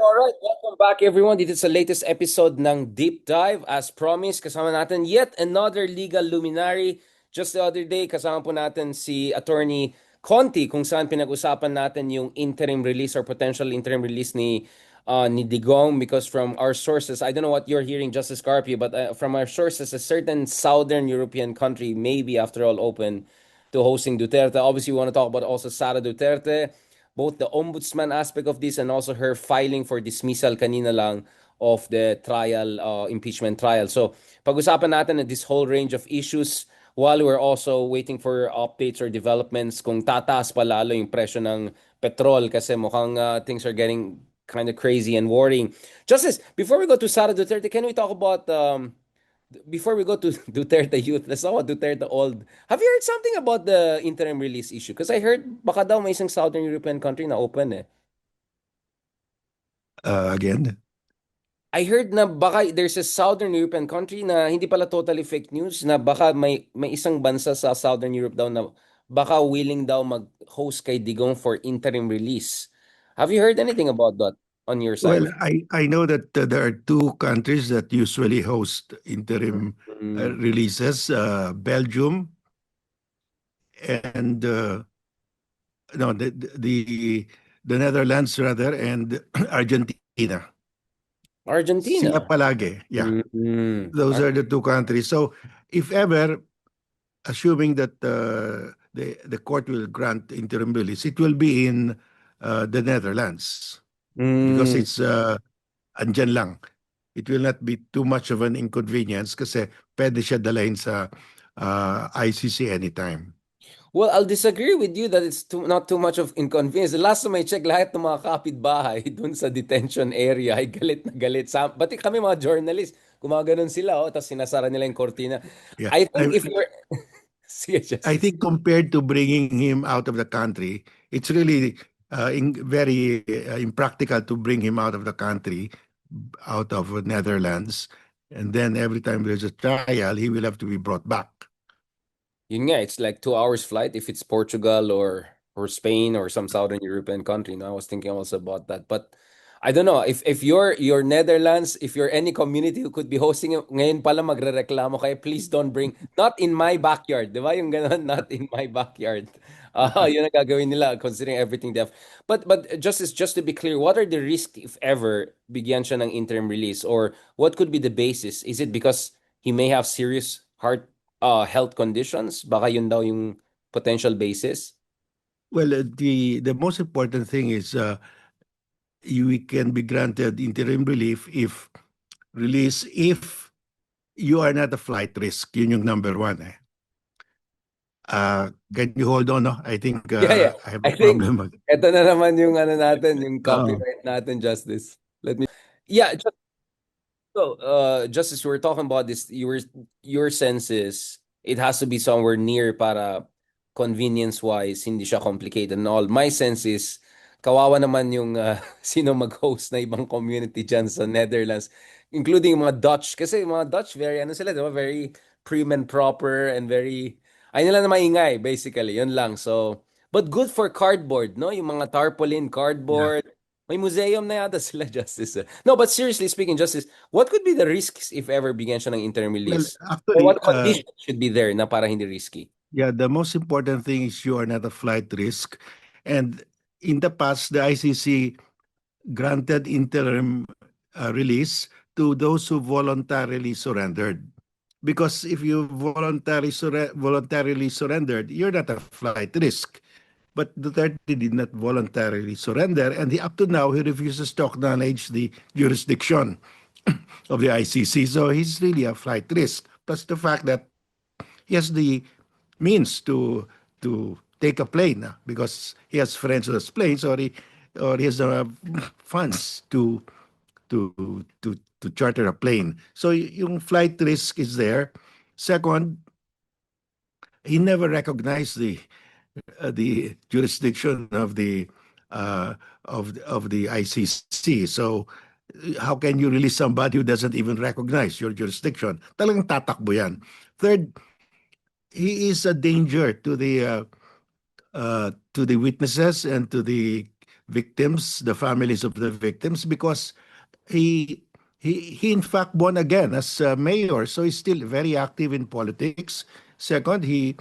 Alright. Welcome back everyone. Dito sa latest episode ng Deep Dive. As promised, kasama natin yet another legal luminary. Just the other day, kasama po natin si Attorney Conti kung saan pinag-usapan natin yung interim release or potential interim release ni Digong because from our sources, I don't know what you're hearing, Justice Carpio, but from our sources, a certain Southern European country may be after all open to hosting Duterte. Obviously, we want to talk about also Sara Duterte, both the ombudsman aspect of this and also her filing for dismissal kanina lang of the trial, impeachment trial. So, pag-usapan natin this whole range of issues while we're also waiting for updates or developments kung tataas pa lalo yung presyo ng petrol kasi mukhang things are getting kind of crazy and worrying. Justice, before we go to Sara Duterte, can we talk about before we go to Duterte Youth, let's talk about Duterte Old. Have you heard something about the interim release issue? Because I heard baka daw may isang Southern European country na open eh. Again. I heard na baka there's a Southern European country na hindi pala totally fake news na baka may isang bansa sa Southern Europe daw na baka willing daw mag-host kay Digong for interim release. Have you heard anything about that on your Well, side? I know that there are two countries that usually host interim Mm, releases, Belgium and no, the Netherlands rather, and Argentina. Sila Argentina. palagi, yeah. Mm, Those are the two countries. So if ever, assuming that the court will grant interim release, it will be in the Netherlands because mm. it's andyan lang. It will not be too much of an inconvenience kasi pwede siya dalhin sa ICC anytime. Well, I'll disagree with you that it's not too much of inconvenience. The last time I checked, lahat ng mga kapitbahay dun sa detention area ay galit na galit. Pati kami mga journalists, gumaganon sila, tapos sinasara nila yung kortina. Yeah. I think if you're... Sige, I Justice. think compared to bringing him out of the country, it's really very impractical to bring him out of the country, out of Netherlands. And then every time there's a trial, he will have to be brought back. Yun nga, it's like 2 hours flight if it's Portugal or Spain or some Southern European country. No, I was thinking also about that. But I don't know if you're Netherlands, if you're any community who could be hosting it, ngayon pala magrereklamo kayo, please don't bring not in my backyard, 'di ba? Yung ganun, not in my backyard. Yun ang gagawin nila considering everything they have. But just to be clear, what are the risks if ever bigyan siya ng interim release or what could be the basis? Is it because he may have serious heart health conditions? Baka yun daw yung potential basis. Well, the most important thing is you can be granted interim relief if release if you are not a flight risk. Yun yung number one. Eh. Can you hold on? No? I think Yeah, yeah. I have a I think problem. ito na naman yung ano natin, yung Oo. copyright natin, Justice. Let me. Yeah, so, Justice, we were talking about this. Your sense is it has to be somewhere near para convenience-wise, hindi siya complicated and all. My sense is kawawa naman yung sino mag-host na ibang community dyan sa Netherlands, including yung mga Dutch. Kasi yung mga Dutch, very, ano sila, di ba? Very prim and proper and very, ay nila na maingay, basically. Yun lang. So, but good for cardboard, no? Yung mga tarpaulin, Yeah. cardboard. May museum na yata sila, Justice. No, but seriously speaking, Justice, what could be the risks if ever bigyan siya ng interim Well, release? Or actually, what conditions should be there na para hindi risky? yeah, the most important thing is you are not a flight risk. And in the past, the ICC granted interim release to those who voluntarily surrendered. Because if you voluntarily surrendered, you're not a flight risk. But Duterte did not voluntarily surrender, and up to now he refuses to acknowledge the jurisdiction of the ICC. So he's really a flight risk. Plus the fact that he has the means to take a plane because he has friends who has planes, or he has funds to charter a plane. So yung flight risk is there. Second, he never recognized the jurisdiction of the ICC. So how can you release somebody who doesn't even recognize your jurisdiction? Talagang tatakbo yan. Third, he is a danger to the witnesses and to victims, the families of the victims, because he he in fact won again as mayor, so he's still very active in politics. Second, he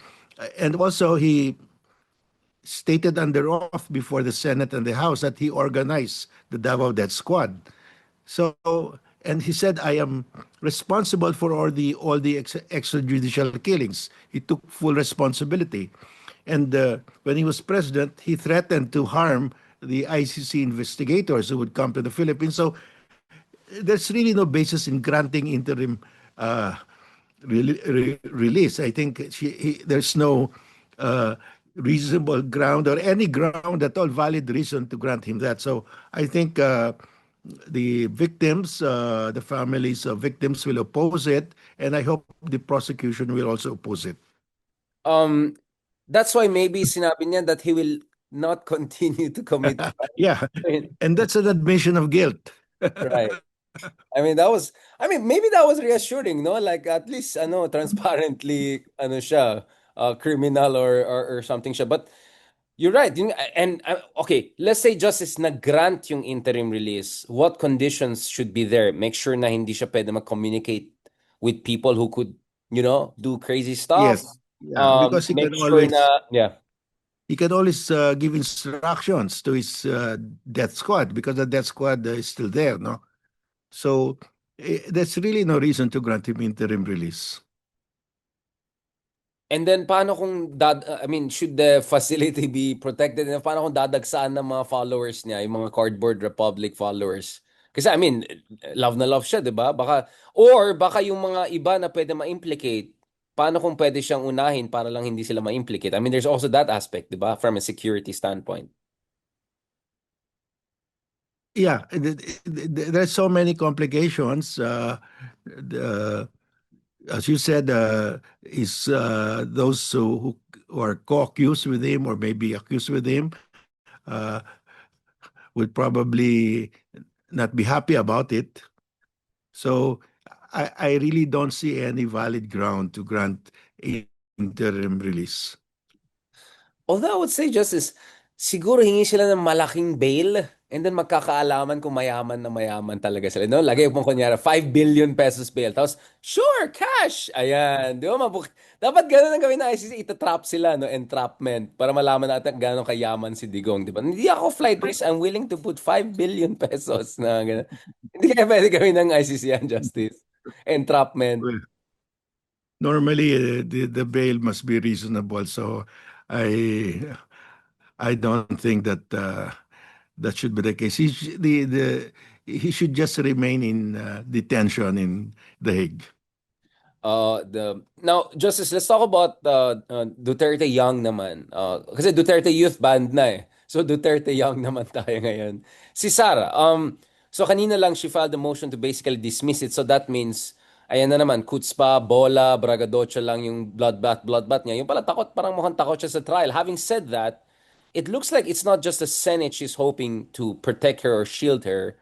and also he stated under oath before the Senate and the House that he organized the Davao Death Squad. So, and he said, I am responsible for all the extrajudicial killings. He took full responsibility. And when he was president, he threatened to harm the ICC investigators who would come to the Philippines. So there's really no basis in granting interim uh, release. I think there's no uh, reasonable ground or any ground at all, valid reason to grant him that. So I think the victims, the families of victims will oppose it, and I hope the prosecution will also oppose it. Um, that's why maybe sinabi niya that he will not continue to commit crime. Yeah, I mean, and that's an admission of guilt. right. I mean, that was, I mean, maybe that was reassuring, no? Like, at least, transparently, siya, criminal or something siya. But you're right. And, okay, let's say justice nag-grant yung interim release. What conditions should be there? Make sure na hindi siya pwede mag-communicate with people who could, do crazy stuff. Yes, yeah, because Make sure na, yeah. he can always give instructions to his death squad, because the death squad is still there, no? So there's really no reason to grant him interim release. And then paano kung I mean, should the facility be protected? And paano kung dadagsaan ng mga followers niya, yung mga Cardboard Republic followers? Kasi I mean, love na love siya, 'di ba? Baka yung mga iba na pwede ma-implicate, paano kung pwede siyang unahin para lang hindi sila ma-implicate? I mean, there's also that aspect, 'di ba? From a security standpoint. Yeah, there's so many complications. The, as you said, is those who are co-accused with him or maybe accused with him uh, will probably not be happy about it. So I really don't see any valid ground to grant interim release. Although I would say justice, siguro hingi sila ng malaking bail and then magkakaalaman kung mayaman na mayaman talaga sila. No? Lagay mo kunyara, 5 billion pesos bail. Tapos, sure, cash! Ayan. Di ba? Dapat ganun ang gawin na ICC. Itatrap sila, no? Entrapment. Para malaman natin gano'ng kayaman si Digong. Di ba? Hindi ako flight risk. I'm willing to put 5 billion pesos na gano'n. Hindi kaya pwede gawin ng ICC yan, Justice. Entrapment. Well, normally, the bail must be reasonable. So I I don't think that that should be the case. He should just remain in detention in The Hague. The now Justice, let's talk about Duterte Young naman. Kasi Duterte Youth Band na eh. So Duterte Young naman tayo ngayon. Si Sara, so kanina lang she filed a motion to basically dismiss it. So that means ayan na naman, kutspa, bola, bragadocha lang yung bloodbath niya. Yung pala takot, parang mukhang takot siya sa trial. Having said that, it looks like it's not just the Senate she's hoping to protect her or shield her,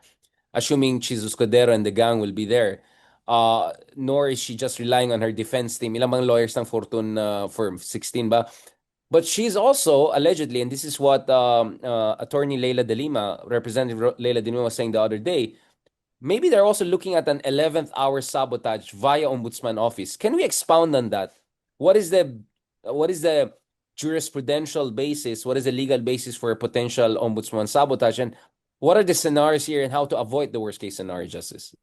assuming Jesus Cordero and the gang will be there. Nor is she just relying on her defense team. Ilang bang lawyers ng Fortune firm? 16 ba? But she's also allegedly, and this is what attorney Leila De Lima, Representative Leila De Lima was saying the other day, maybe they're also looking at an 11th hour sabotage via Ombudsman office. Can we expound on that? What is the jurisprudential basis? What is the legal basis for a potential Ombudsman sabotage? And what are the scenarios here and how to avoid the worst case scenario, Justice?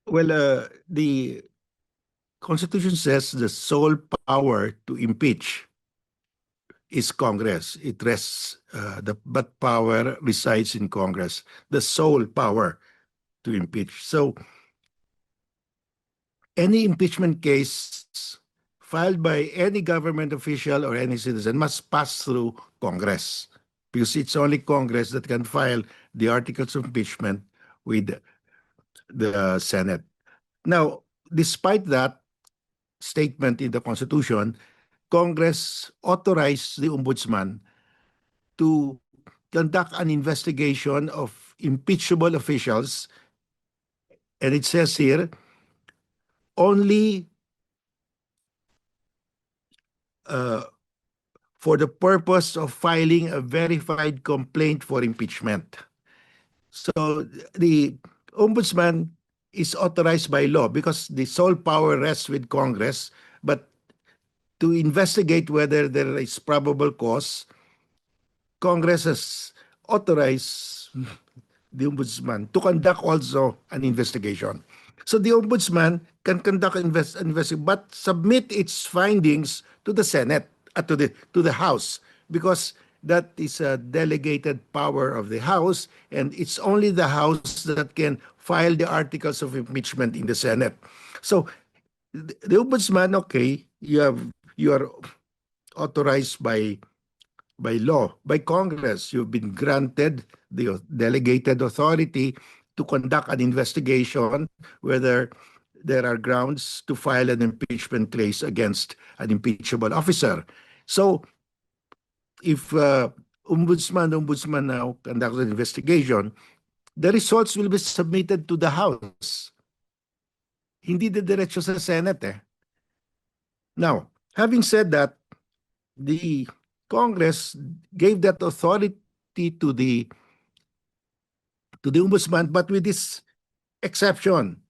Well, the Constitution says the sole power to impeach is Congress. It rests, but power resides in Congress. The sole power to impeach. So any impeachment case filed by any government official or any citizen must pass through Congress, because it's only Congress that can file the articles of impeachment with the Senate. Now, despite that statement in the Constitution, Congress authorized the Ombudsman to conduct an investigation of impeachable officials. And it says here, only uh, for the purpose of filing a verified complaint for impeachment. So the ombudsman is authorized by law because the sole power rests with Congress, but to investigate whether there is probable cause, Congress has authorized the ombudsman to conduct also an investigation. So the ombudsman can conduct investigation, but submit its findings to the Senate, to the House, because that is a delegated power of the House, and it's only the House that can file the articles of impeachment in the Senate. So the ombudsman, okay, you are authorized by law, by Congress. You've been granted the delegated authority to conduct an investigation whether there are grounds to file an impeachment case against an impeachable officer. So if ombudsman now conducts an investigation, the results will be submitted to the House. Hindi diretso sa Senate eh. Now, having said that, the Congress gave that authority to the ombudsman, but with this exception.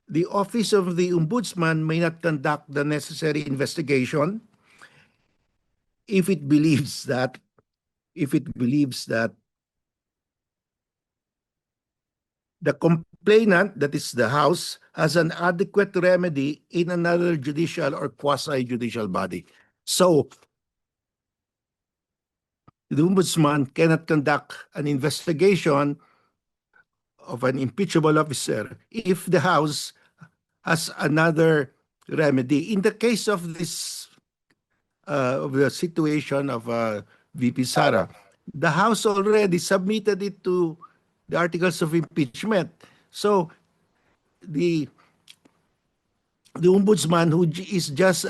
The office of the ombudsman may not conduct the necessary investigation if it believes that the complainant, that is the House, has an adequate remedy in another judicial or quasi-judicial body. So the ombudsman cannot conduct an investigation of an impeachable officer if the House has another remedy. In the case of the situation of VP Sara, the House already submitted it to the articles of impeachment. So the ombudsman, who is just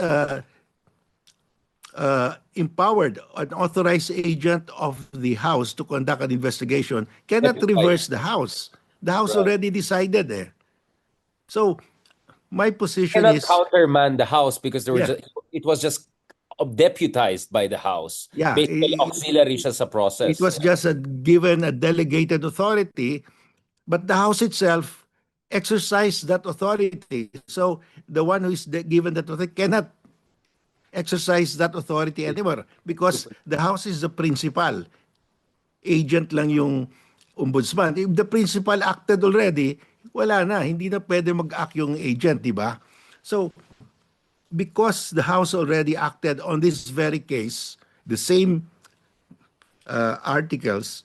empowered, an authorized agent of the House to conduct an investigation, cannot reverse the House. The House Right. already decided eh. So my position Cannot is, countermand the House because yeah, it was just deputized by the House. yeah, Basically, auxiliary siya sa it process. was just given a delegated authority, but the House itself exercised that authority. So the one who is given that authority cannot exercise that authority anymore because the House is the principal. Agent lang yung ombudsman. If the principal acted already, wala na. Hindi na pwede mag-act yung agent, di ba? So, because the House already acted on this very case, the same articles,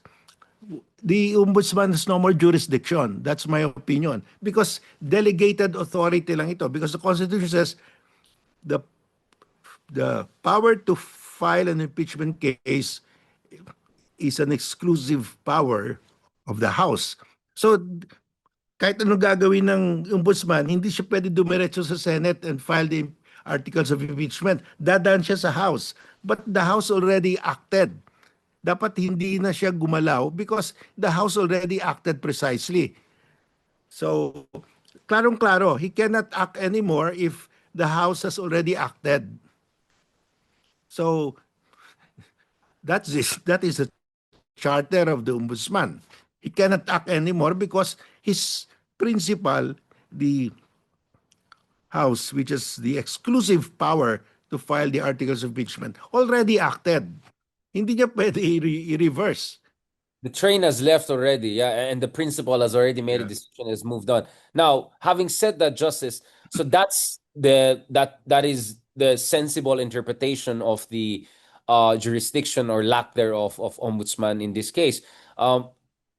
the ombudsman has no more jurisdiction. That's my opinion. Because delegated authority lang ito. Because the Constitution says the power to file an impeachment case is an exclusive power of the House. So kahit anong gagawin ng ombudsman, hindi siya pwede dumiretso sa Senate and file the articles of impeachment. Dadaan siya sa House. But the House already acted. Dapat hindi na siya gumalaw because the House already acted precisely. So, klarong-klaro, he cannot act anymore if the House has already acted. So, that is the charter of the ombudsman. He cannot act anymore because his principal, the House, which is the exclusive power to file the articles of impeachment, already acted. Hindi niya pwede i-reverse. The train has left already, yeah, and the principal has already made a Yeah. decision, has moved on. Now, having said that, Justice, so that is the sensible interpretation of the jurisdiction or lack thereof of ombudsman in this case.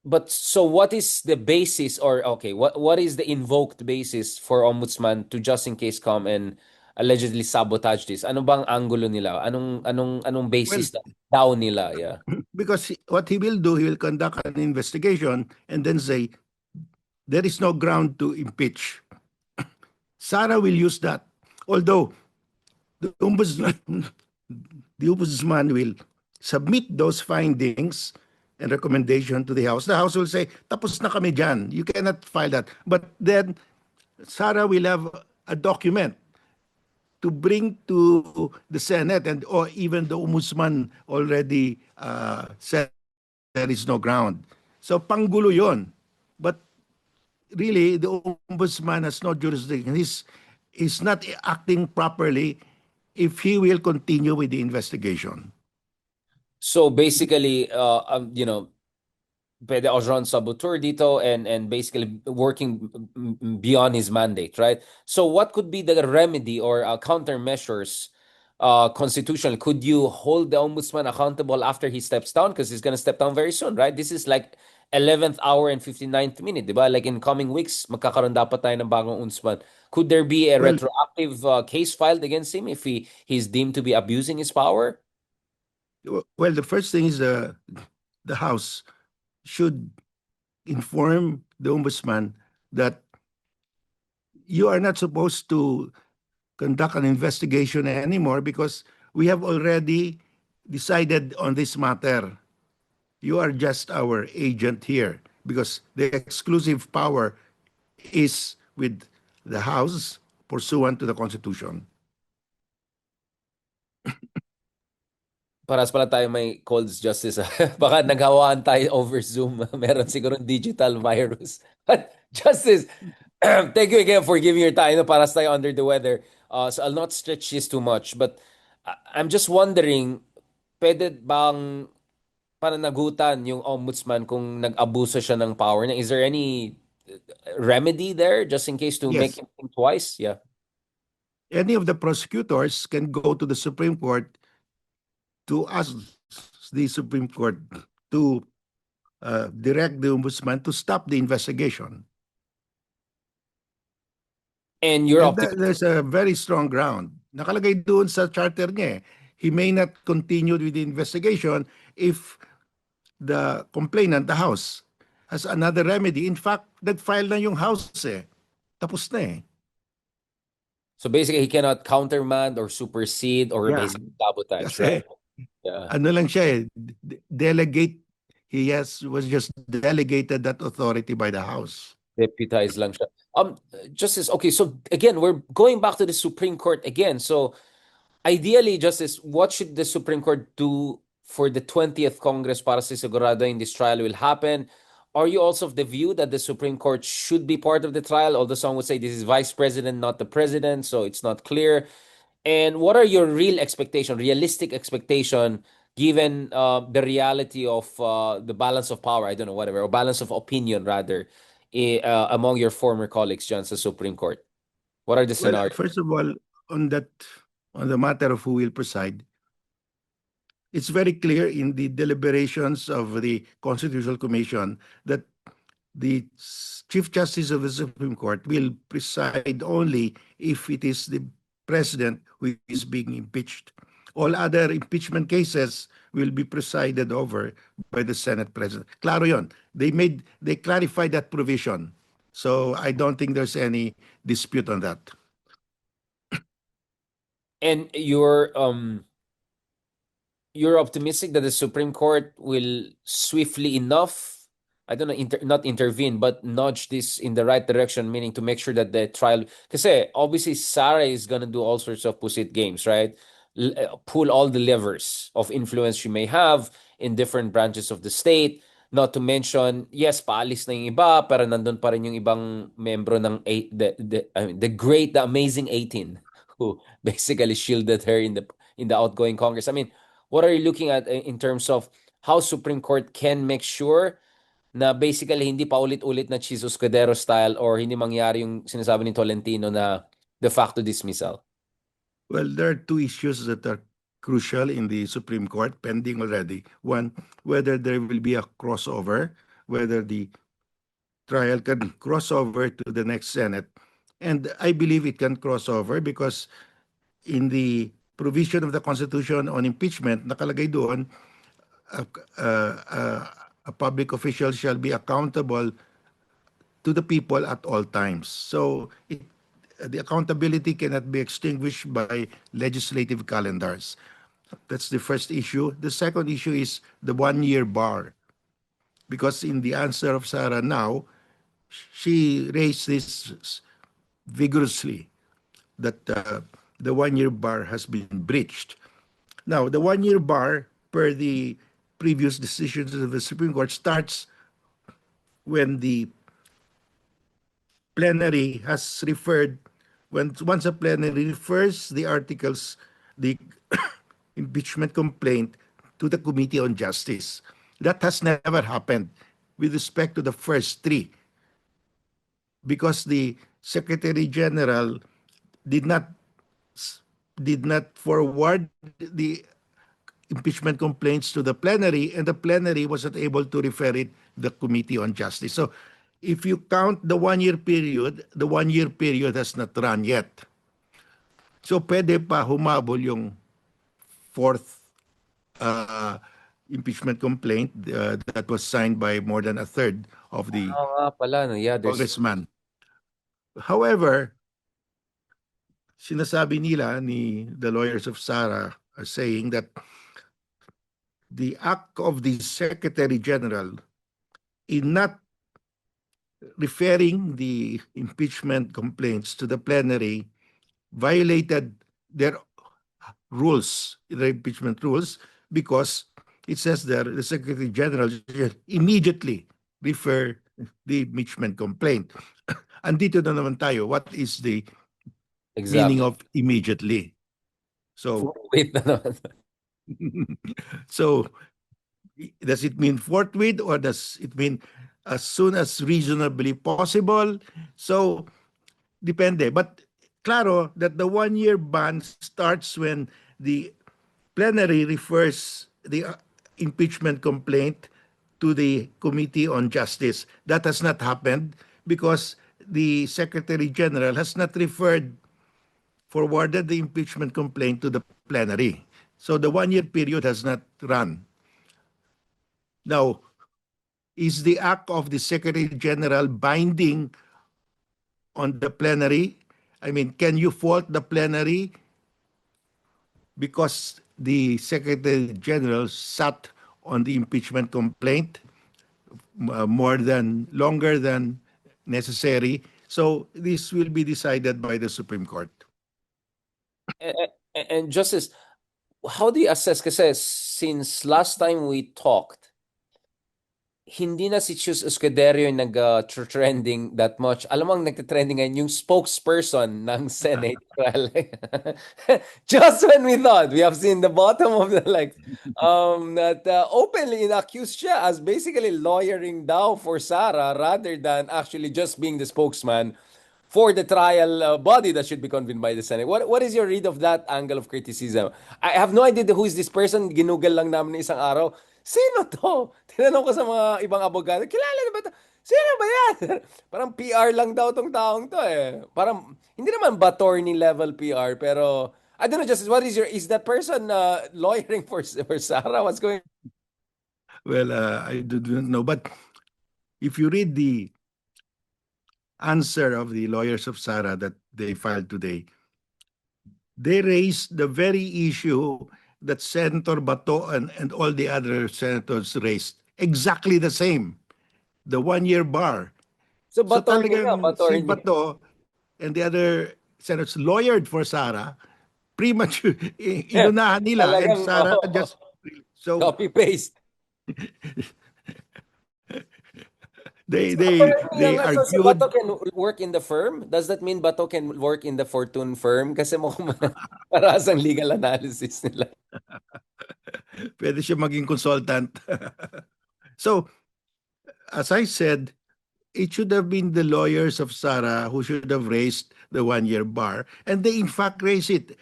But so what is the basis, or okay, what is the invoked basis for ombudsman to just in case come and allegedly sabotage this? Ano bang angulo nila? Anong Well, basis daw nila? Yeah. because what he will do, he will conduct an investigation and then say, there is no ground to impeach. Sara will use that. Although the ombudsman, the ombudsman will submit those findings and recommendation to the House. The House will say, tapos na kami dyan. You cannot file that. But then Sara will have a document to bring to the Senate, and or even the Ombudsman already said there is no ground. So panggulo yon. But really, the Ombudsman has no jurisdiction. He's not acting properly if he will continue with the investigation. So basically, pwede Ozron saboteur dito and basically working beyond his mandate, right? So what could be the remedy or countermeasures constitutional? Could you hold the ombudsman accountable after he steps down? Because he's going to step down very soon, right? This is like 11th hour and 59th minute, di ba? Like in coming weeks, magkakaroon dapat tayo ng bagong ombudsman. Could there be a Well, retroactive case filed against him if he's deemed to be abusing his power? well, the first thing is the House should inform the Ombudsman that you are not supposed to conduct an investigation anymore because we have already decided on this matter. You are just our agent here because the exclusive power is with the House pursuant to the Constitution. Paras pala tayo may colds justice. Baka naghawaan tayo over Zoom. Meron siguro digital virus. Justice, thank you again for giving your time. No, paras tayo under the weather. So I'll not stretch this too much. But I'm just wondering, pwede bang pananagutan yung ombudsman kung nag-abuso siya ng power niya? Is there any remedy there just in case to make Yes, him think twice? Yeah. any of the prosecutors can go to the Supreme Court to ask the Supreme Court to direct the Ombudsman to stop the investigation. And you're And optimistic. there's a very strong ground. Nakalagay doon sa charter niya eh. He may not continue with the investigation if the complainant, the House, has another remedy. In fact, nag-file na yung House eh. Tapos na eh. So basically, he cannot countermand or supersede or Yeah. basically sabotage, right? Kasi Yeah. ano lang siya eh, delegate, was just delegated that authority by the House. Deputized lang siya. Justice, okay, so again, we're going back to the Supreme Court again. So ideally, Justice, what should the Supreme Court do for the 20th Congress para sigurado in this trial will happen? Are you also of the view that the Supreme Court should be part of the trial? Although some would say this is vice president, not the president, so it's not clear. And what are your real expectation, realistic expectation, given the reality of the balance of power? I don't know, whatever, or balance of opinion rather, among your former colleagues, John, sa Supreme Court. What are the Well, scenarios? first of all, on that, on the matter of who will preside, it's very clear in the deliberations of the Constitutional Commission that the Chief Justice of the Supreme Court will preside only if it is the president who is being impeached. All other impeachment cases will be presided over by the Senate President. Claro yon. They clarified that provision. So I don't think there's any dispute on that. And you're optimistic that the Supreme Court will swiftly enough, I don't know, not intervene, but nudge this in the right direction, meaning to make sure that the trial, kasi obviously Sarah is gonna do all sorts of pusit games, right? Pull all the levers of influence she may have in different branches of the state. Not to mention, yes, paalis na yung iba, pero nandun pa rin yung ibang membro ng the great, the amazing 18 who basically shielded her in the outgoing Congress. I mean, what are you looking at in terms of how Supreme Court can make sure na basically hindi pa ulit-ulit na Chizo Escudero style or hindi mangyari yung sinasabi ni Tolentino na de facto dismissal? Well, there are two issues that are crucial in the Supreme Court pending already. One, whether there will be a crossover, whether the trial can cross over to the next Senate. And I believe it can cross over because in the provision of the Constitution on impeachment, nakalagay doon, a, a public official shall be accountable to the people at all times. So the accountability cannot be extinguished by legislative calendars. That's the first issue. The second issue is the 1 year bar. Because in the answer of Sarah now, she raised this vigorously that the 1 year bar has been breached. Now, the 1 year bar, per the previous decisions of the Supreme Court, starts when the plenary has referred, when once a plenary refers the articles, the impeachment complaint to the Committee on Justice. That has never happened with respect to the first three, because the Secretary General did not did not forward the impeachment complaints to the plenary, and the plenary was not able to refer it to the Committee on Justice. So if you count the 1 year period, the 1 year period has not run yet. So pwede pa humabol yung fourth uh, impeachment complaint that was signed by more than a third of the Oo nga pala, no? Yeah, there's... congressman. However, sinasabi nila ni the lawyers of Sara are saying that the act of the Secretary General in not referring the impeachment complaints to the plenary violated their rules, the impeachment rules, because it says there the Secretary General should immediately refer the impeachment complaint. Andito na naman tayo. What is the meaning Exactly. of immediately? So, Wait na naman. so does it mean forthwith, or does it mean as soon as reasonably possible? So, depende. But claro that the 1 year ban starts when the plenary refers the impeachment complaint to the Committee on Justice. That has not happened because the Secretary General has not forwarded the impeachment complaint to the plenary. So the 1 year period has not run. Now, is the act of the Secretary General binding on the plenary? I mean, can you fault the plenary because the Secretary General sat on the impeachment complaint longer than necessary? So this will be decided by the Supreme Court. And Justice, how do you assess? Kasi since last time we talked, hindi na si Chus Escudero yung nag-trending that much. Alam mo, ang nagte-trending ngayon, yung spokesperson ng Senate. Well, just when we thought we have seen the bottom of the like, that openly inaccused siya as basically lawyering daw for Sara rather than actually just being the spokesman for the trial body that should be convened by the Senate. What is your read of that angle of criticism? I have no idea who is this person. Ginugal lang namin ng isang araw. Sino to? Tinanong ko sa mga ibang abogado, kilala na ba to? Sino ba yan? Parang PR lang daw tong taong to eh. Parang, hindi naman ba attorney level PR, pero, I don't know, Justice, is that person lawyering for Sarah? What's going... Well, I do not know. But if you read the answer of the lawyers of Sara that they filed today, they raised the very issue that Senator Bato and all the other senators raised. Exactly the same. The 1 year bar. So, So Batorni nga, talagang si Batorni. Bato and the other senators lawyered for Sara, pretty much inunahan nila, and Talagang, Sara just so copy-paste. they So they apparently lang they nga, so si Bato argued. can work in the firm? Does that mean Bato can work in the Fortune firm? Kasi mukhang paras ang legal analysis nila. Pwede siya maging consultant. So, as I said, it should have been the lawyers of Sara who should have raised the 1 year bar. And they, in fact, raised it.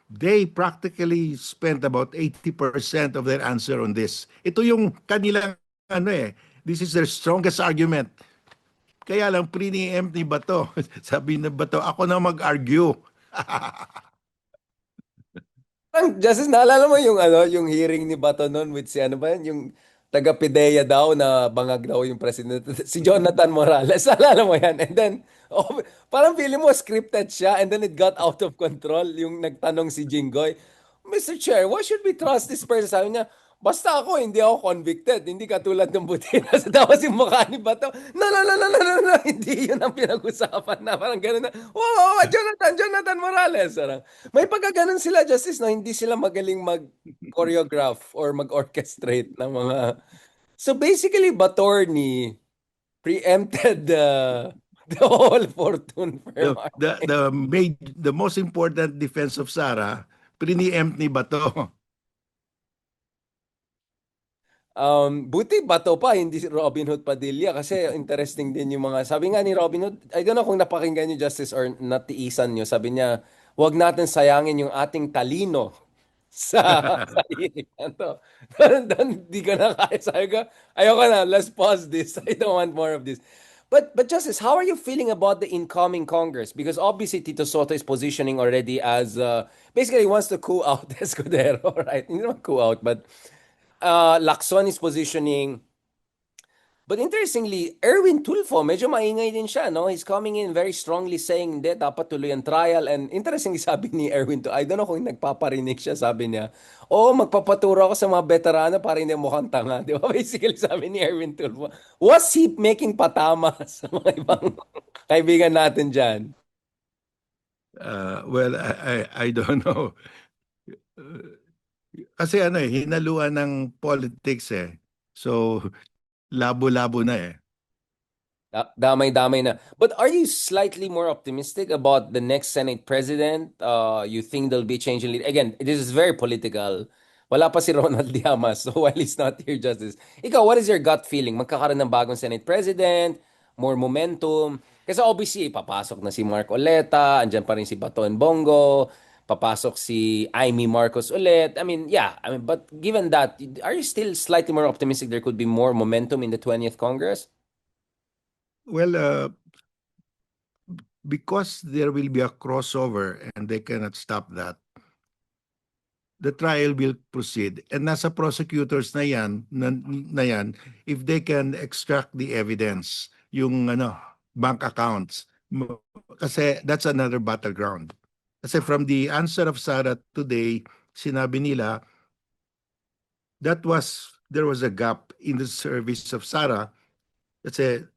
They practically spent about 80% of their answer on this. Ito yung kanilang, this is their strongest argument. Kaya lang, pre-empt ni Bato. Sabi na Bato, ako na mag-argue. Parang, Justice, naalala mo yung yung hearing ni Bato noon with si ano ba yun, yung taga-PIDEA daw na bangag daw yung president, si Jonathan Morales. Naalala mo yan? And then, parang feeling mo scripted siya and then it got out of control yung nagtanong si Jinggoy, Mr. Chair, why should we trust this person? Sabi niya, basta ako, hindi ako convicted. Hindi katulad ng Butinas. Tapos yung mukha ni Bato, no, no, no, no, no, no, no. Hindi yun ang pinag-usapan na. Parang gano'n na, wow, Jonathan Morales. Parang, may pagkaganon sila, Justice, no? Hindi sila magaling mag-choreograph or mag-orchestrate ng mga... So basically, Batorni preempted the whole fortune for Marcos. The most important defense of Sara, preempt ni Bato. Buti Bato pa, hindi si Robin Hood Padilla kasi interesting din yung mga, sabi nga ni Robin Hood, I don't know kung napakinggan niyo Justice or natiisan niyo, sabi niya, wag natin sayangin yung ating talino sa initan to. Di ka na kaya, sabi ko, ayoko na, let's pause this. I don't want more of this. But Justice, how are you feeling about the incoming Congress? Because obviously Tito Soto is positioning already as basically he wants to coup out Escudero, right? Hindi naman coup out, but Lacson is positioning. But interestingly, Erwin Tulfo, medyo maingay din siya, no? He's coming in very strongly saying, hindi, dapat tuloy ang trial. And interestingly, sabi ni Erwin Tulfo, I don't know kung nagpaparinig siya, sabi niya, oh, magpapaturo ako sa mga veterano para hindi mukhang tanga. Di ba? Basically, sabi ni Erwin Tulfo. Was he making patama sa mga ibang kaibigan natin dyan? Well, I don't know. Kasi ano eh, hinaluan ng politics eh. So, labo-labo na eh. Damay-damay na. But are you slightly more optimistic about the next Senate president? You think there'll be change in lead? Again, this is very political. Wala pa si Ronald Llamas, so while he's not here, Justice. Ikaw, what is your gut feeling? Magkakaroon ng bagong Senate president? More momentum? Kasi obviously, papasok na si Mark Oleta, andyan pa rin si Baton Bongo, papasok si Amy Marcos ulit. I mean, yeah. I mean, but given that, are you still slightly more optimistic there could be more momentum in the 20th Congress? Well, because there will be a crossover and they cannot stop that, the trial will proceed. And nasa prosecutors na yan, if they can extract the evidence, yung ano, bank accounts, kasi that's another battleground. Kasi from the answer of Sarah today, sinabi nila, there was a gap in the service of Sarah. Kasi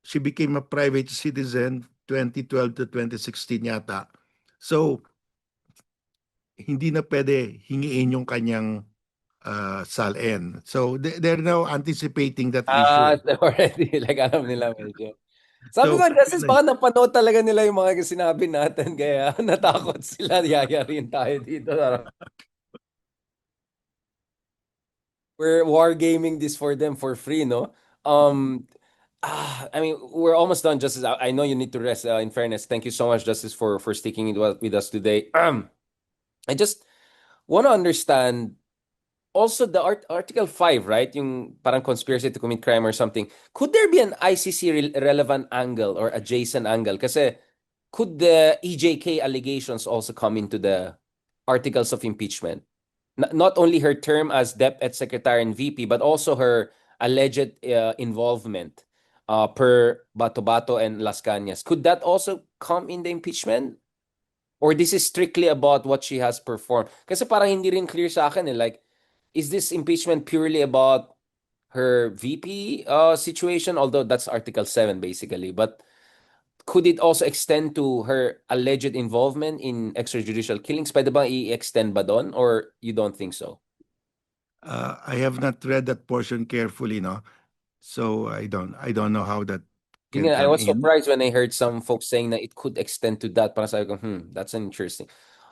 she became a private citizen 2012 to 2016 yata. So, hindi na pwede hingiin yung kanyang SALN. So, they're now anticipating that issue. Already, like alam nila medyo. Sabi ko, So, Justice, baka napanood talaga nila yung mga sinabi natin, kaya natakot sila, yayarin tayo dito. We're wargaming this for them for free, no? I mean, we're almost done, Justice. I know you need to rest, in fairness. Thank you so much, Justice, for sticking with us today. I just want to understand also the Article 5, right? Yung parang conspiracy to commit crime or something. Could there be an ICC relevant angle or adjacent angle? Kasi could the EJK allegations also come into the articles of impeachment? Not only her term as DepEd Secretary and VP, but also her alleged involvement per Bato-Bato and Las Cañas. Could that also come in the impeachment? Or this is strictly about what she has performed? Kasi parang hindi rin clear sa akin eh. Like, is this impeachment purely about her VP situation? Although that's Article 7 basically. But could it also extend to her alleged involvement in extrajudicial killings? Pwede bang i-extend ba doon? Or you don't think so? I have not read that portion carefully, no? So, I don't know how that Yun can nga, I come was in. surprised when I heard some folks saying that it could extend to that. Parang sabi ko, that's interesting.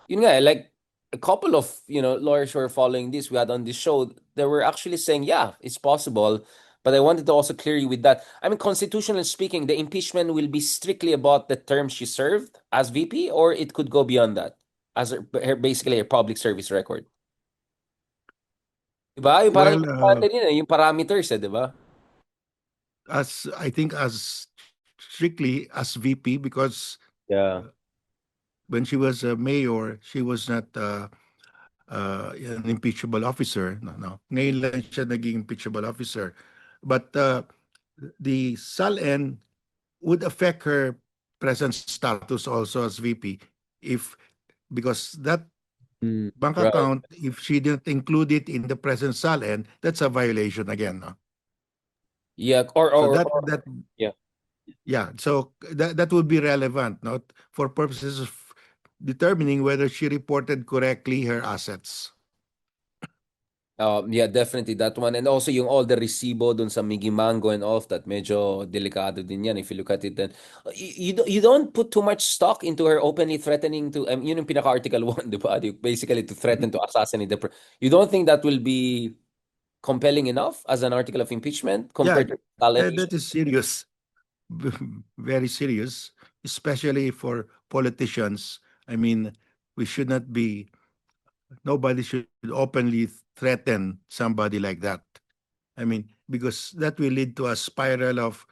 Yun nga, like a couple of, lawyers who are following this, we had on this show, they were actually saying, yeah, it's possible. But I wanted to also clear you with that. I mean, constitutionally speaking, the impeachment will be strictly about the term she served as VP, or it could go beyond that as basically a public service record. Diba? Yung parang Well, importante din yung parameters, diba? as I think as strictly as VP, because Yeah. when she was a mayor, she was not an impeachable officer. No, no. Ngayon lang siya naging impeachable officer. But the SALN would affect her present status also as VP if because that Mm, bank right. account, if she didn't include it in the present salin, that's a violation again. No? Yeah, So yeah. yeah, so that would be relevant, not for purposes of determining whether she reported correctly her assets. Yeah, definitely that one. And also yung all the resibo dun sa Miggy Mango and all of that, medyo delikado din yan if you look at it then. You don't put too much stock into her openly threatening to, yun yung pinaka-article 1, di ba? Basically to threaten to assassinate the You don't think that will be compelling enough as an article of impeachment Yeah, compared to retaliation? that is serious, very serious, especially for politicians. I mean, we should not be, nobody should openly threaten somebody like that. I mean, because that will lead to a spiral of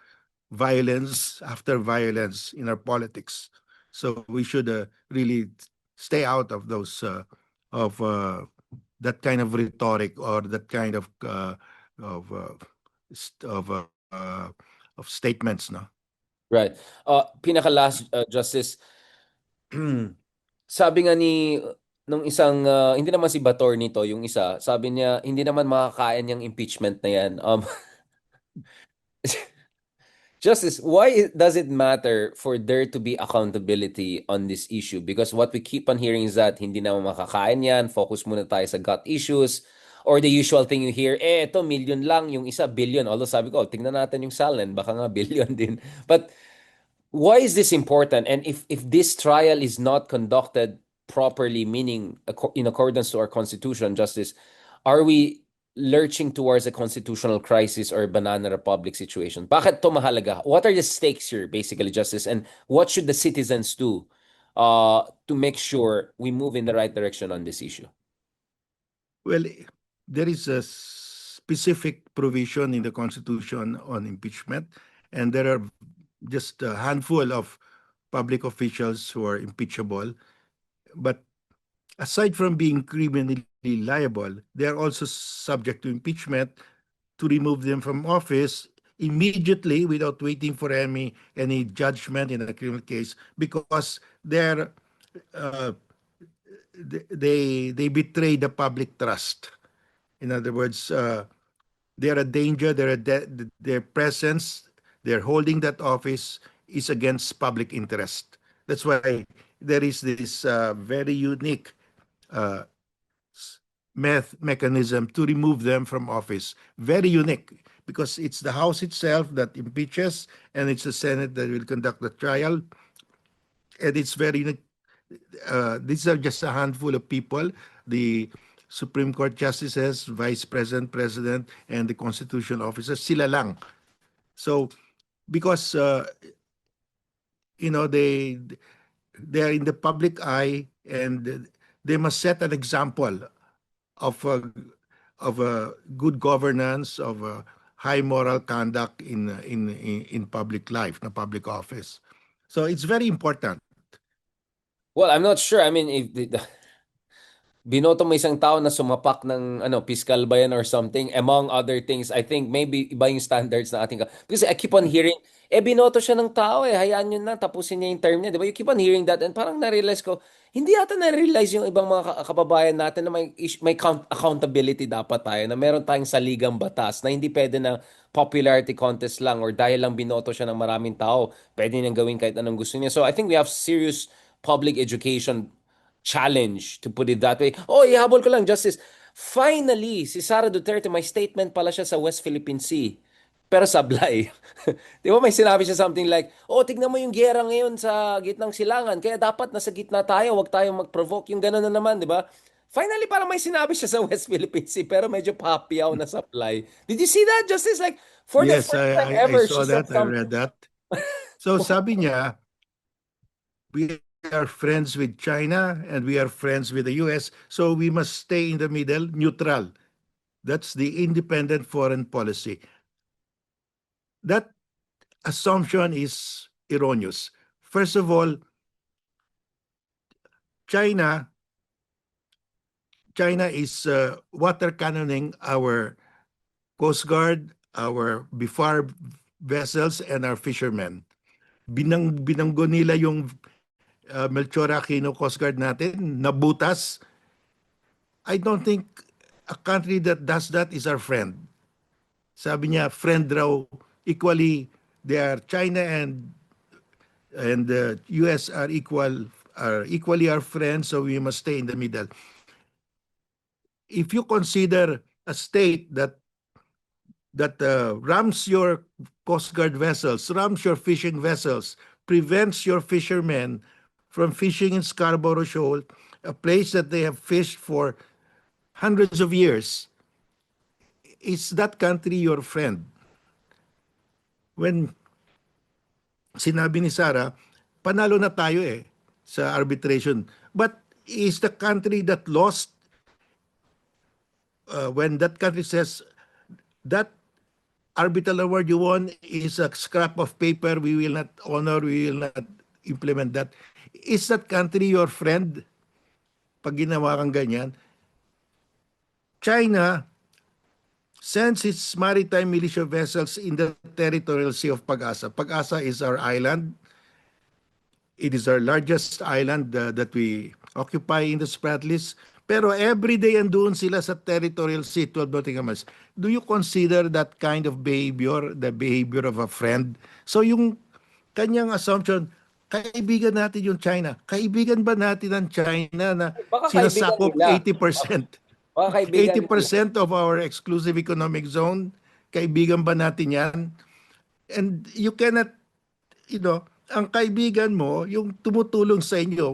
violence after violence in our politics. So we should really stay out of those of that kind of rhetoric or that kind of st- of uh, uh, of statements. No. Right. Pinaka-last, Justice, sabi nga nung isang, hindi naman si Bator nito, yung isa, sabi niya, hindi naman makakain yung impeachment na yan. Justice, does it matter for there to be accountability on this issue? Because what we keep on hearing is that hindi naman makakain yan, focus muna tayo sa gut issues, or the usual thing you hear, ito, million lang, yung isa, billion. Although sabi ko, tingnan natin yung Salen, baka nga billion din. But why is this important? And if this trial is not conducted properly, meaning in accordance to our constitution, Justice, are we lurching towards a constitutional crisis or banana republic situation? Bakit to mahalaga? What are the stakes here, basically, Justice? And what should the citizens do to make sure we move in the right direction on this issue? Well, there is a specific provision in the Constitution on impeachment, and there are just a handful of public officials who are impeachable. But aside from being criminally liable, they are also subject to impeachment to remove them from office immediately without waiting for any judgment in a criminal case because uh, they betray the public trust. In other words, they're a danger. Their presence, their holding that office is against public interest. That's why there is this very unique uh, mechanism to remove them from office. Very unique because it's the House itself that impeaches, and it's the Senate that will conduct the trial. And it's very unique. These are just a handful of people. The Supreme Court justices, Vice President, President, and the Constitution officers, sila lang. So, because you know they are in the public eye, and they must set an example of good governance, of high moral conduct in public life, na public office. So it's very important. Well, I'm not sure. I mean, if binoto mo isang tao na sumapak ng fiscal ba yan or something, among other things, I think maybe iba yung standards na ating because I keep on hearing binoto siya ng tao, hayaan nyo na tapusin niya yung term niya, di ba? You keep on hearing that and parang na-realize ko hindi yata na-realize yung ibang mga kababayan natin na may accountability dapat tayo, na meron tayong saligang batas na hindi pwede na popularity contest lang or dahil lang binoto siya ng maraming tao pwede niyang gawin kahit anong gusto niya. So I think we have serious public education challenge, to put it that way. Oh, ihabol ko lang, Justice. Finally, si Sara Duterte, may statement pala siya sa West Philippine Sea. Pero sablay. Di ba may sinabi siya something like, oh, tignan mo yung giyera ngayon sa gitnang silangan, kaya dapat nasa gitna tayo, wag tayong mag-provoke. Yung gano'n na naman, di ba? Finally, parang may sinabi siya sa West Philippine Sea, pero medyo papiyaw na supply. Did you see that, Justice? Like, for the Yes, first time I ever, she saw said that. I something. read that. So sabi niya, we are friends with China and we are friends with the US, so we must stay in the middle, neutral. That's the independent foreign policy. That assumption is erroneous. First of all, China China is water cannoning our Coast Guard, our BIFAR vessels, and our fishermen. Binanggo nila yung Melchor Aquino Coast Guard natin, nabutas, I don't think a country that does that is our friend. Sabi niya, friend raw, equally, they are China and the US are equally our friends, so we must stay in the middle. If you consider a state that rams your Coast Guard vessels, rams your fishing vessels, prevents your fishermen from fishing in Scarborough Shoal, a place that they have fished for hundreds of years, is that country your friend? When sinabi ni Sarah, panalo na tayo sa arbitration. But is the country that lost, when that country says that arbitral award you won is a scrap of paper, we will not honor, we will not implement that. Is that country your friend pag ginawa kang ganyan? China sends its maritime militia vessels in the territorial sea of Pag-asa. Pag-asa is our island. It is our largest island that we occupy in the Spratlys. Pero every day andun sila sa territorial sea, 12 nautical miles. Do you consider that kind of behavior, the behavior of a friend? So yung kanyang assumption, kaibigan natin yung China. Kaibigan ba natin ang China na Baka kaibigan sinasakop nila. 80%? Baka kaibigan nila. 80% of our exclusive economic zone, kaibigan ba natin yan? And you cannot, ang kaibigan mo, yung tumutulong sa inyo.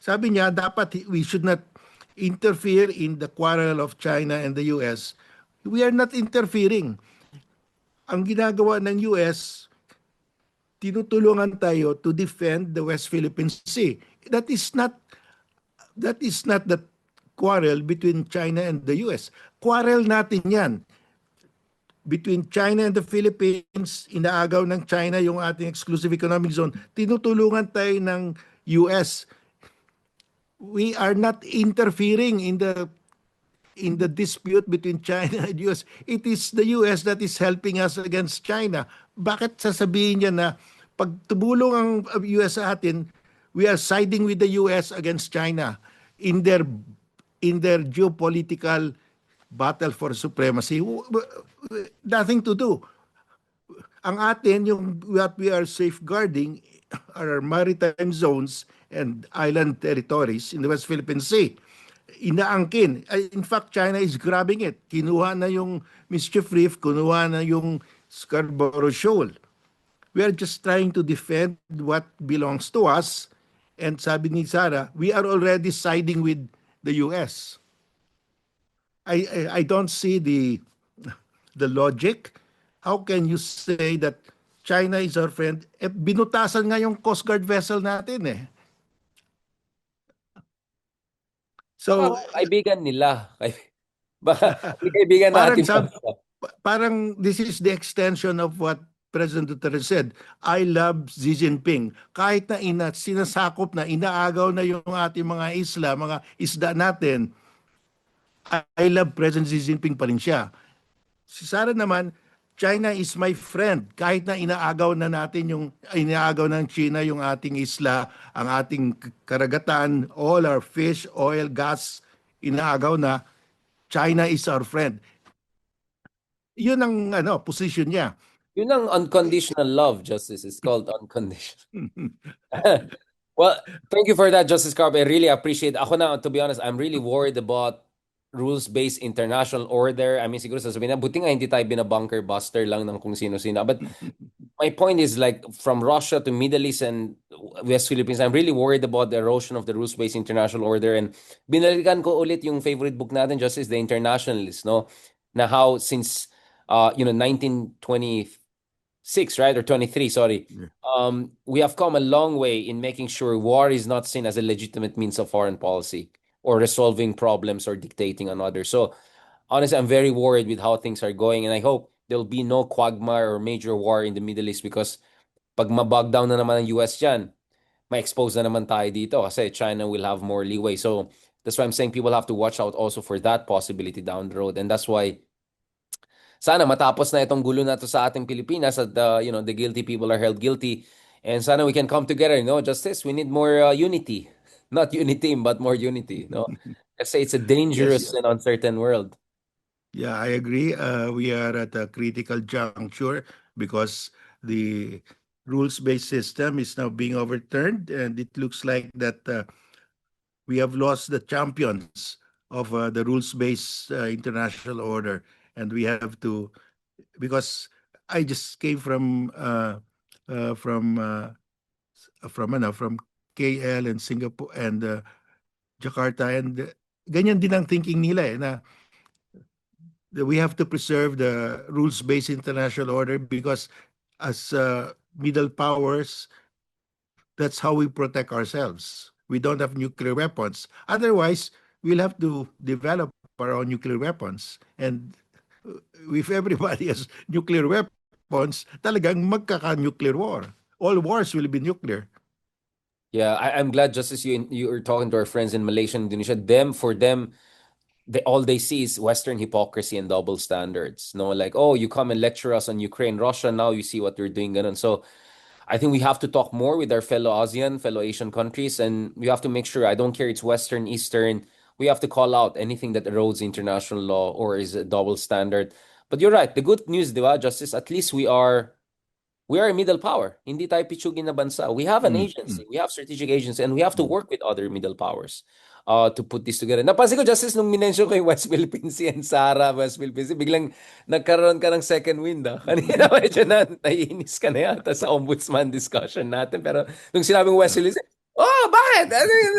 Sabi niya, dapat we should not interfere in the quarrel of China and the US. We are not interfering. Ang ginagawa ng US, tinutulungan tayo to defend the West Philippine Sea. That is not the quarrel between China and the US. Quarrel natin yan. Between China and the Philippines, inaagaw ng China yung ating exclusive economic zone. Tinutulungan tayo ng US. We are not interfering in the dispute between China and US. It is the US that is helping us against China. Bakit sasabihin niya na pag tumulong ang US sa atin, we are siding with the US against China in their geopolitical battle for supremacy? Nothing to do. Ang atin, yung what we are safeguarding are our maritime zones and island territories in the West Philippine Sea. Inaangkin. In fact, China is grabbing it. Kinuha na yung Mischief Reef, kinuha na yung Scarborough Shoal. We are just trying to defend what belongs to us. And sabi ni Sarah, we are already siding with the US. I don't see the logic. How can you say that China is our friend? Binutasan nga yung Coast Guard vessel natin Baka So, kaibigan nila. Baka kaibigan parang natin. sab parang this is the extension of what President Duterte said. I love Xi Jinping. Kahit na sinasakop na, inaagaw na yung ating mga mga isda natin, I love President Xi Jinping pa rin siya. Si Sara naman, China is my friend. Kahit na inaagaw ng China yung ating isla, ang ating karagatan, all our fish, oil, gas, inaagaw na, China is our friend. Yun ang position niya. Yun ang unconditional love, Justice. It's called unconditional. Well, thank you for that, Justice Carp. I really appreciate it. Ako na, to be honest, I'm really worried about rules-based international order. I mean, siguro sasabihin na, buti nga hindi tayo binabunker buster lang ng kung sino-sino. But my point is like from Russia to Middle East and West Philippines, I'm really worried about the erosion of the rules-based international order. And binalikan ko ulit yung favorite book natin, Justice, The Internationalist, no? Na how since 1926, right? Or 23, sorry. We have come a long way in making sure war is not seen as a legitimate means of foreign policy or resolving problems or dictating on others. So honestly, I'm very worried with how things are going, and I hope there'll be no quagmire or major war in the Middle East because pag mabog down na naman ang US dyan, ma-expose na naman tayo dito kasi China will have more leeway. So that's why I'm saying people have to watch out also for that possibility down the road. And that's why sana matapos na itong gulo na to sa ating Pilipinas at the guilty people are held guilty. And sana we can come together, Justice, we need more unity. Not unity, but more unity, no? Kasi it's a Yes, dangerous and uncertain world. yeah, I agree. We are at a critical juncture because the rules-based system is now being overturned, and it looks like that we have lost the champions of the rules-based international order, and we have to, because I just came uh, from uh, from KL and Singapore and Jakarta, and ganyan din ang thinking nila na that we have to preserve the rules-based international order because as middle powers, that's how we protect ourselves. We don't have nuclear weapons. Otherwise, we'll have to develop our own nuclear weapons. And if everybody has nuclear weapons, talagang magkaka-nuclear war. All wars will be nuclear. Yeah, I'm glad, Justice, you were talking to our friends in Malaysia and Indonesia. For them, all they see is Western hypocrisy and double standards. No, like, oh, you come and lecture us on Ukraine, Russia. Now you see what we're doing. And so I think we have to talk more with our fellow ASEAN, fellow Asian countries, and we have to make sure, I don't care, it's Western, Eastern, we have to call out anything that erodes international law or is a double standard. But you're right. The good news, di ba, Justice, at least we are a middle power. Hindi tayo pitsugin na bansa. We have an Mm, agency. mm, We have strategic agency and we have to mm. work with other middle powers to put this together. Napansin ko, Justice, nung minention ko yung West Philippine Sea and Sara, West Philippine Sea, biglang nagkaroon ka ng second wind. Ah. Kanina medyo naiinis ka na yata sa ombudsman discussion natin. Pero nung sinabing West Yeah. Philippine Sea, oh, bakit? Ano yun?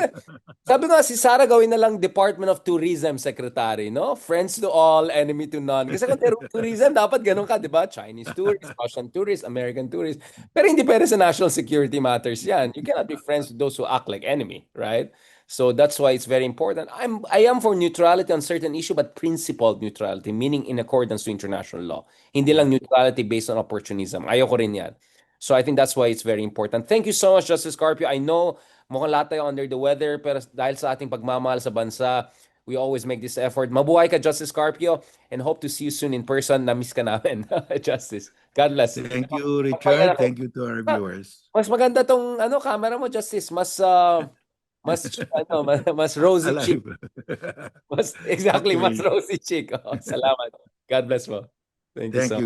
Sabi nga, si Sara gawin na lang Department of Tourism Secretary, no? Friends to all, enemy to none. Kasi kung tourism, dapat ganun ka, di ba? Chinese tourists, Russian tourists, American tourists. Pero hindi pwede sa national security matters yan. You cannot be friends with those who act like enemy, right? So that's why it's very important. I am for neutrality on certain issue, but principled neutrality, meaning in accordance to international law. Hindi lang neutrality based on opportunism. Ayoko rin yan. So I think that's why it's very important. Thank you so much, Justice Carpio. I know mukhang lahat tayo under the weather, pero dahil sa ating pagmamahal sa bansa, we always make this effort. Mabuhay ka, Justice Carpio, and hope to see you soon in person. Na-miss ka namin, Justice. God bless. Thank you, Magpahinga na Richard. po. Thank you to our Ah, viewers. mas maganda tong camera mo, Justice. Mas rosy cheek. Alive. Exactly, mas Okay. rosy cheek. Oh, salamat. God bless mo. Thank you Thank so you. much.